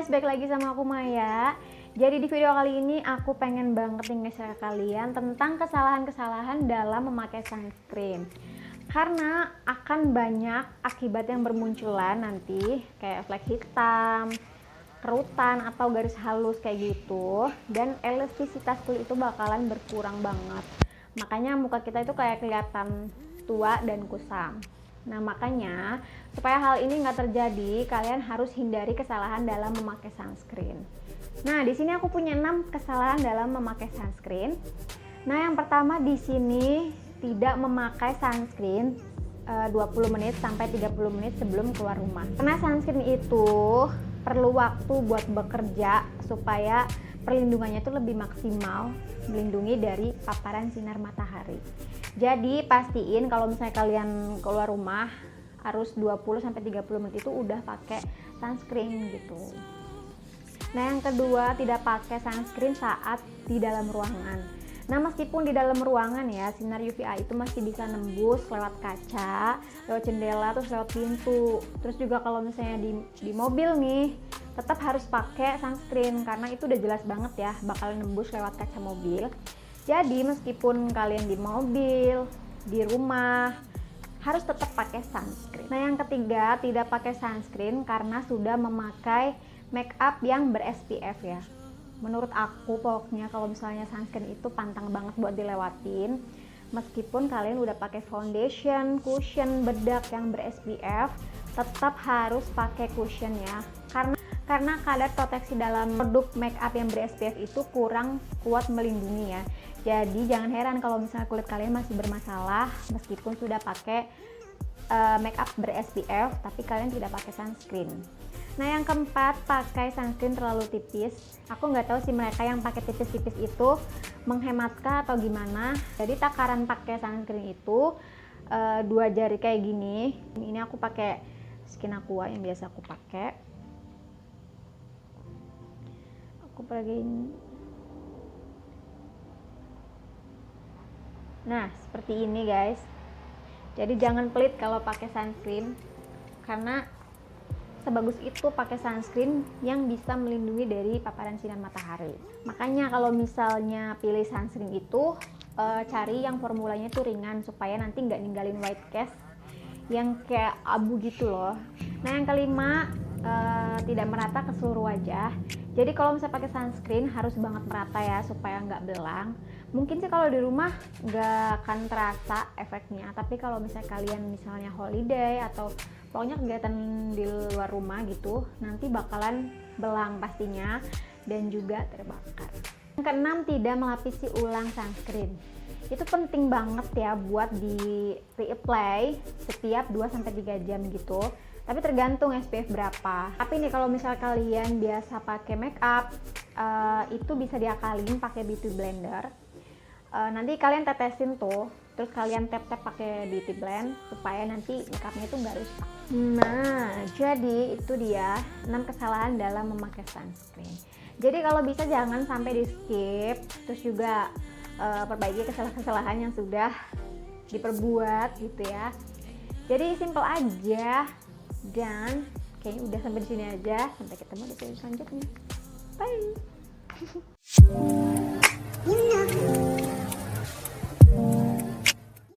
guys, balik lagi sama aku Maya. Jadi di video kali ini aku pengen banget nih nge-share ke kalian tentang kesalahan-kesalahan dalam memakai sunscreen. Karena akan banyak akibat yang bermunculan nanti, kayak flek hitam, kerutan atau garis halus kayak gitu, dan elastisitas kulit itu bakalan berkurang banget. Makanya muka kita itu kayak kelihatan tua dan kusam. Nah makanya supaya hal ini nggak terjadi, kalian harus hindari kesalahan dalam memakai sunscreen. Nah di sini aku punya 6 kesalahan dalam memakai sunscreen. Nah yang pertama di sini tidak memakai sunscreen 20 menit sampai 30 menit sebelum keluar rumah. Karena sunscreen itu perlu waktu buat bekerja supaya perlindungannya itu lebih maksimal, melindungi dari paparan sinar matahari. Jadi pastiin kalau misalnya kalian keluar rumah harus 20 sampai 30 menit itu udah pakai sunscreen gitu. Nah, yang kedua, tidak pakai sunscreen saat di dalam ruangan. Nah, meskipun di dalam ruangan ya, sinar UVA itu masih bisa nembus lewat kaca, lewat jendela, terus lewat pintu. Terus juga kalau misalnya di mobil nih, tetap harus pakai sunscreen karena itu udah jelas banget ya bakal nembus lewat kaca mobil. Jadi meskipun kalian di mobil, di rumah, harus tetap pakai sunscreen. Nah yang ketiga, tidak pakai sunscreen karena sudah memakai make up yang ber-SPF ya. Menurut aku pokoknya kalau misalnya sunscreen itu pantang banget buat dilewatin. Meskipun kalian udah pakai foundation, cushion, bedak yang ber-SPF, tetap harus pakai cushion ya. Karena kadar proteksi dalam produk make up yang ber-SPF itu kurang kuat melindungi ya. Jadi jangan heran kalau misalnya kulit kalian masih bermasalah meskipun sudah pakai make up ber-SPF tapi kalian tidak pakai sunscreen. Nah yang keempat, pakai sunscreen terlalu tipis. Aku nggak tahu sih mereka yang pakai tipis-tipis itu menghematkah atau gimana. Jadi takaran pakai sunscreen itu 2 jari kayak gini. Ini aku pakai Skin Aqua yang biasa aku pakai. Aku pakai ini. Nah seperti ini guys. Jadi jangan pelit kalau pakai sunscreen karena sebagus itu pakai sunscreen yang bisa melindungi dari paparan sinar matahari. Makanya kalau misalnya pilih sunscreen itu cari yang formulanya itu ringan supaya nanti nggak ninggalin white cast yang kayak abu gitu loh. Nah yang kelima, tidak merata ke seluruh wajah. Jadi kalau misalnya pakai sunscreen harus banget merata ya supaya nggak belang. Mungkin sih kalau di rumah nggak akan terasa efeknya, tapi kalau misalnya kalian misalnya holiday atau pokoknya kegiatan di luar rumah gitu, nanti bakalan belang pastinya dan juga terbakar. Yang keenam, tidak melapisi ulang sunscreen. Itu penting banget ya buat di reapply setiap 2-3 jam gitu. Tapi tergantung SPF berapa. Tapi nih kalau misal kalian biasa pakai make up, itu bisa diakalin pakai beauty blender. Nanti kalian tetesin tuh, terus kalian tap-tap pakai beauty blend supaya nanti make upnya itu nggak rusak. Nah, jadi itu dia 6 kesalahan dalam memakai sunscreen. Jadi kalau bisa jangan sampai di skip, terus juga perbaiki kesalahan-kesalahan yang sudah diperbuat gitu ya. Jadi simple aja. Dan kayaknya udah sampai di sini aja. Sampai ketemu di video selanjutnya. Bye.